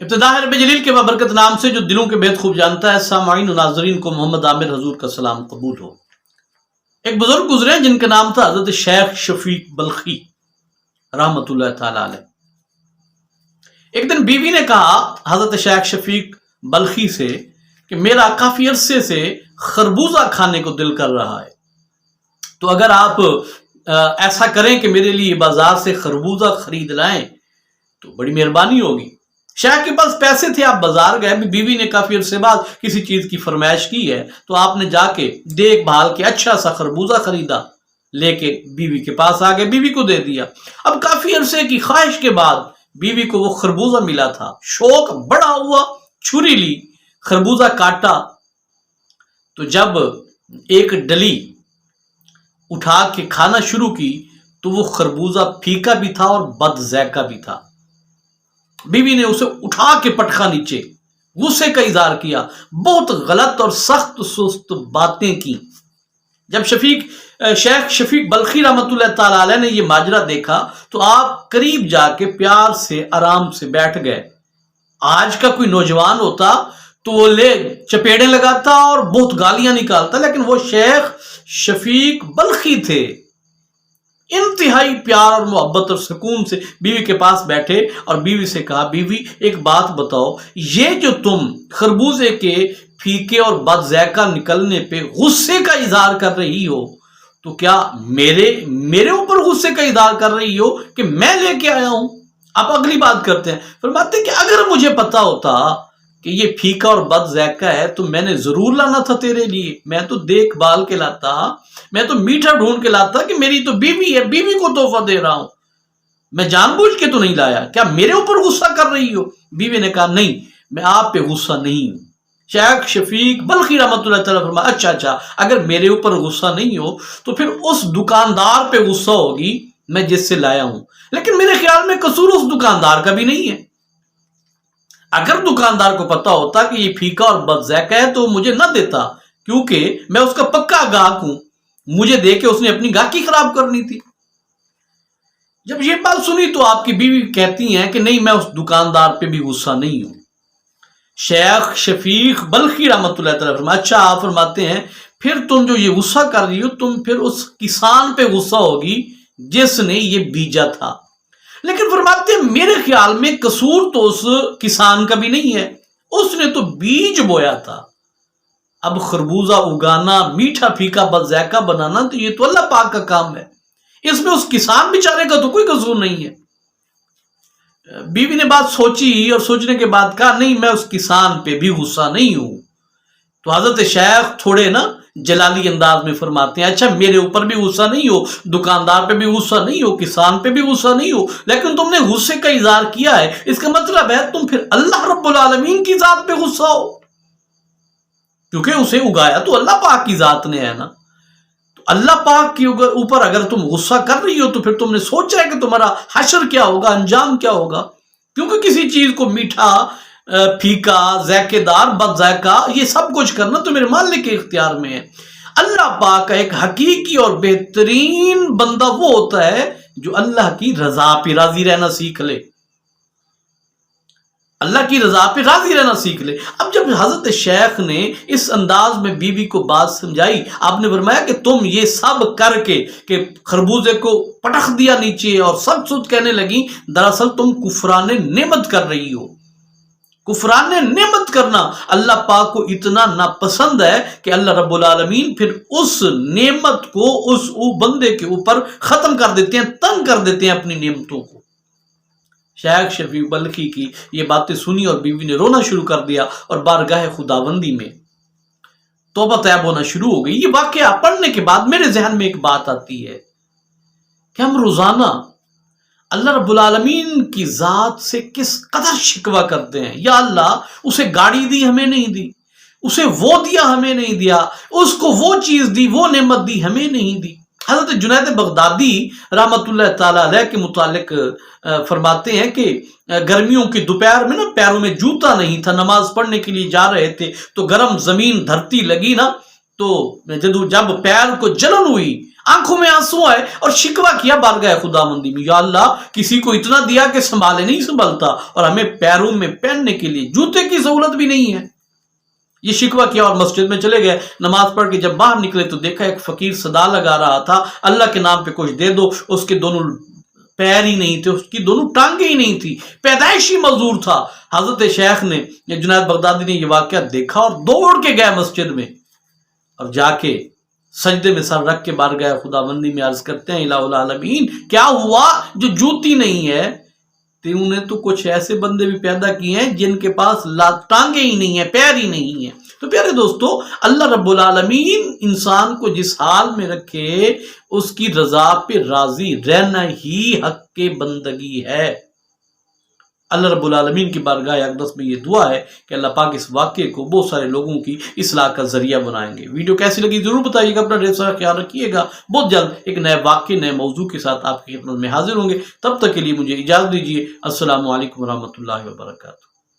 ابتدا ہے رب جلیل کے بابرکت نام سے جو دلوں کے بہت خوب جانتا ہے۔ سامعین و ناظرین کو محمد عامر حضور کا سلام قبول ہو۔ ایک بزرگ گزرے جن کا نام تھا حضرت شیخ شفیق بلخی رحمۃ اللہ تعالی علیہ۔ ایک دن بیوی نے کہا حضرت شیخ شفیق بلخی سے کہ میرا کافی عرصے سے خربوزہ کھانے کو دل کر رہا ہے، تو اگر آپ ایسا کریں کہ میرے لیے بازار سے خربوزہ خرید لائیں تو بڑی مہربانی ہوگی۔ شیخ کے پاس پیسے تھے، آپ بازار گئے، بیوی نے کافی عرصے بعد کسی چیز کی فرمائش کی ہے تو آپ نے جا کے دیکھ بھال کے اچھا سا خربوزہ خریدا، لے کے بیوی کے پاس آ گئے، بیوی کو دے دیا۔ اب کافی عرصے کی خواہش کے بعد بیوی کو وہ خربوزہ ملا تھا، شوق بڑا ہوا، چھری لی، خربوزہ کاٹا تو جب ایک ڈلی اٹھا کے کھانا شروع کی تو وہ خربوزہ پھیکا بھی تھا اور بد ذائقہ بھی تھا۔ بیوی نے اسے اٹھا کے پٹخا نیچے، غصے کا اظہار کیا، بہت غلط اور سخت سست باتیں کی۔ جب شیخ شفیق بلخی رحمۃ اللہ تعالی علیہ نے یہ ماجرا دیکھا تو آپ قریب جا کے پیار سے آرام سے بیٹھ گئے۔ آج کا کوئی نوجوان ہوتا تو وہ لے چپیڑیں لگاتا اور بہت گالیاں نکالتا، لیکن وہ شیخ شفیق بلخی تھے، انتہائی پیار اور محبت اور سکون سے بیوی کے پاس بیٹھے اور بیوی سے کہا، بیوی ایک بات بتاؤ، یہ جو تم خربوزے کے پھیکے اور بد ذائقہ نکلنے پہ غصے کا اظہار کر رہی ہو تو کیا میرے اوپر غصے کا اظہار کر رہی ہو کہ میں لے کے آیا ہوں؟ آپ اگلی بات کرتے ہیں، فرماتے ہیں کہ اگر مجھے پتا ہوتا کہ یہ پھیکا اور بد ذائقہ ہے تو میں نے ضرور لانا تھا تیرے لیے، میں تو دیکھ بھال کے لاتا، میں تو میٹھا ڈھونڈ کے لاتا کہ میری تو بیوی ہے، بیوی کو تحفہ دے رہا ہوں، میں جان بوجھ کے تو نہیں لایا، کیا میرے اوپر غصہ کر رہی ہو؟ بیوی نے کہا نہیں، میں آپ پہ غصہ نہیں ہوں۔ شیخ شفیق بلخی رحمۃ اللہ تعالیٰ فرمایا، اچھا اگر میرے اوپر غصہ نہیں ہو تو پھر اس دکاندار پہ غصہ ہوگی میں جس سے لایا ہوں، لیکن میرے خیال میں قصور اس دکاندار کا بھی نہیں ہے۔ اگر دکاندار کو پتا ہوتا کہ یہ پھیکا اور بد ذائقہ ہے تو مجھے نہ دیتا، کیونکہ میں اس کا پکا گاہک ہوں، مجھے دے کے اس نے اپنی گاہکی خراب کرنی تھی۔ جب یہ بات سنی تو آپ کی بیوی کہتی ہیں کہ نہیں، میں اس دکاندار پہ بھی غصہ نہیں ہوں۔ شیخ شفیق بلخی رحمۃ اللہ تعالیٰ فرمایا، اچھا آپ فرماتے ہیں پھر تم جو یہ غصہ کر رہی ہو تم پھر اس کسان پہ غصہ ہوگی جس نے یہ بیجا تھا، لیکن فرماتے ہیں میرے خیال میں قصور تو اس کسان کا بھی نہیں ہے، اس نے تو بیج بویا تھا۔ اب خربوزہ اگانا، میٹھا پھیکا بد ذائقہ بنانا تو یہ تو اللہ پاک کا کام ہے، اس میں اس کسان بیچارے کا تو کوئی قصور نہیں ہے۔ بیوی نے بات سوچی اور سوچنے کے بعد کہا نہیں، میں اس کسان پہ بھی غصہ نہیں ہوں۔ تو حضرت شیخ تھوڑے جلالی انداز میں فرماتے ہیں، اچھا میرے اوپر بھی غصہ نہیں ہو، دکاندار پہ بھی غصہ نہیں ہو، کسان پہ بھی غصہ نہیں ہو، لیکن تم نے غصے کا اظہار کیا ہے، اس کا مطلب ہے تم پھر اللہ رب العالمین کی ذات پہ غصہ ہو، کیونکہ اسے اگایا تو اللہ پاک کی ذات نے ہے نا۔ تو اللہ پاک کے اوپر اگر تم غصہ کر رہی ہو تو پھر تم نے سوچا ہے کہ تمہارا حشر کیا ہوگا، انجام کیا ہوگا، کیونکہ کسی چیز کو میٹھا، پھیکا، ذائقے دار، بد ذائقہ، یہ سب کچھ کرنا تو میرے مالک کے اختیار میں ہے۔ اللہ پاک کا ایک حقیقی اور بہترین بندہ وہ ہوتا ہے جو اللہ کی رضا پہ راضی رہنا سیکھ لے، اللہ کی رضا پہ راضی رہنا سیکھ لے۔ اب جب حضرت شیخ نے اس انداز میں بیوی کو بات سمجھائی، آپ نے فرمایا کہ تم یہ سب کر کے کہ خربوزے کو پٹخ دیا نیچے اور سب سود کہنے لگی، دراصل تم کفران نعمت کر رہی ہو۔ کفران نعمت کرنا اللہ پاک کو اتنا ناپسند ہے کہ اللہ رب العالمین پھر اس نعمت کو اس بندے کے اوپر ختم کر دیتے ہیں، تنگ کر دیتے ہیں اپنی نعمتوں کو۔ شیخ شفیق بلخی کی یہ باتیں سنی اور بیوی نے رونا شروع کر دیا اور بارگاہ خداوندی میں توبہ طیب ہونا شروع ہو گئی۔ یہ واقعہ پڑھنے کے بعد میرے ذہن میں ایک بات آتی ہے کہ ہم روزانہ اللہ رب العالمین کی ذات سے کس قدر شکوہ کرتے ہیں، یا اللہ اسے گاڑی دی ہمیں نہیں دی، اسے وہ دیا ہمیں نہیں دیا، اس کو وہ چیز دی، وہ نعمت دی ہمیں نہیں دی۔ حضرت جنید بغدادی رحمۃ اللہ تعالی علیہ کے متعلق فرماتے ہیں کہ گرمیوں کی دوپہر میں پیروں میں جوتا نہیں تھا، نماز پڑھنے کے لیے جا رہے تھے تو گرم زمین دھرتی لگی تو جب پیر کو جلن ہوئی، آنکھوں میں آنسو آئے اور شکوہ کیا بارگاہ خداوندی میں، یا اللہ کسی کو اتنا دیا کہ سنبھالے نہیں سنبھلتا، اور ہمیں پیروں میں پہننے کے لیے جوتے کی سہولت بھی نہیں ہے۔ یہ شکوہ کیا اور مسجد میں چلے گئے۔ نماز پڑھ کے جب باہر نکلے تو دیکھا ایک فقیر صدا لگا رہا تھا، اللہ کے نام پہ کچھ دے دو۔ اس کے دونوں پیر ہی نہیں تھے، اس کی دونوں ٹانگیں ہی نہیں تھی، پیدائشی مزدور تھا۔ حضرت شیخ نے، جنید بغدادی نے یہ واقعہ دیکھا اور دوڑ کے گئے مسجد میں، اور جا کے سجدے میں سر رکھ کے بارگاہ خداوندی میں عرض کرتے ہیں، الہ العالمین کیا ہوا جو جوتی نہیں ہے؟ تو نے تو کچھ ایسے بندے بھی پیدا کیے ہیں جن کے پاس ٹانگیں ہی نہیں ہیں، پیر ہی نہیں ہیں۔ تو پیارے دوستو، اللہ رب العالمین انسان کو جس حال میں رکھے اس کی رضا پہ راضی رہنا ہی حق کے بندگی ہے۔ اللہ رب العالمین کی بارگاہ اقدس میں یہ دعا ہے کہ اللہ پاک اس واقعے کو بہت سارے لوگوں کی اصلاح کا ذریعہ بنائیں گے۔ ویڈیو کیسی لگی ضرور بتائیے گا، اپنا ڈھیر سارا خیال رکھیے گا۔ بہت جلد ایک نئے واقعے، نئے موضوع کے ساتھ آپ کی خدمت میں حاضر ہوں گے۔ تب تک کے لیے مجھے اجازت دیجیے۔ السلام علیکم ورحمۃ اللہ وبرکاتہ۔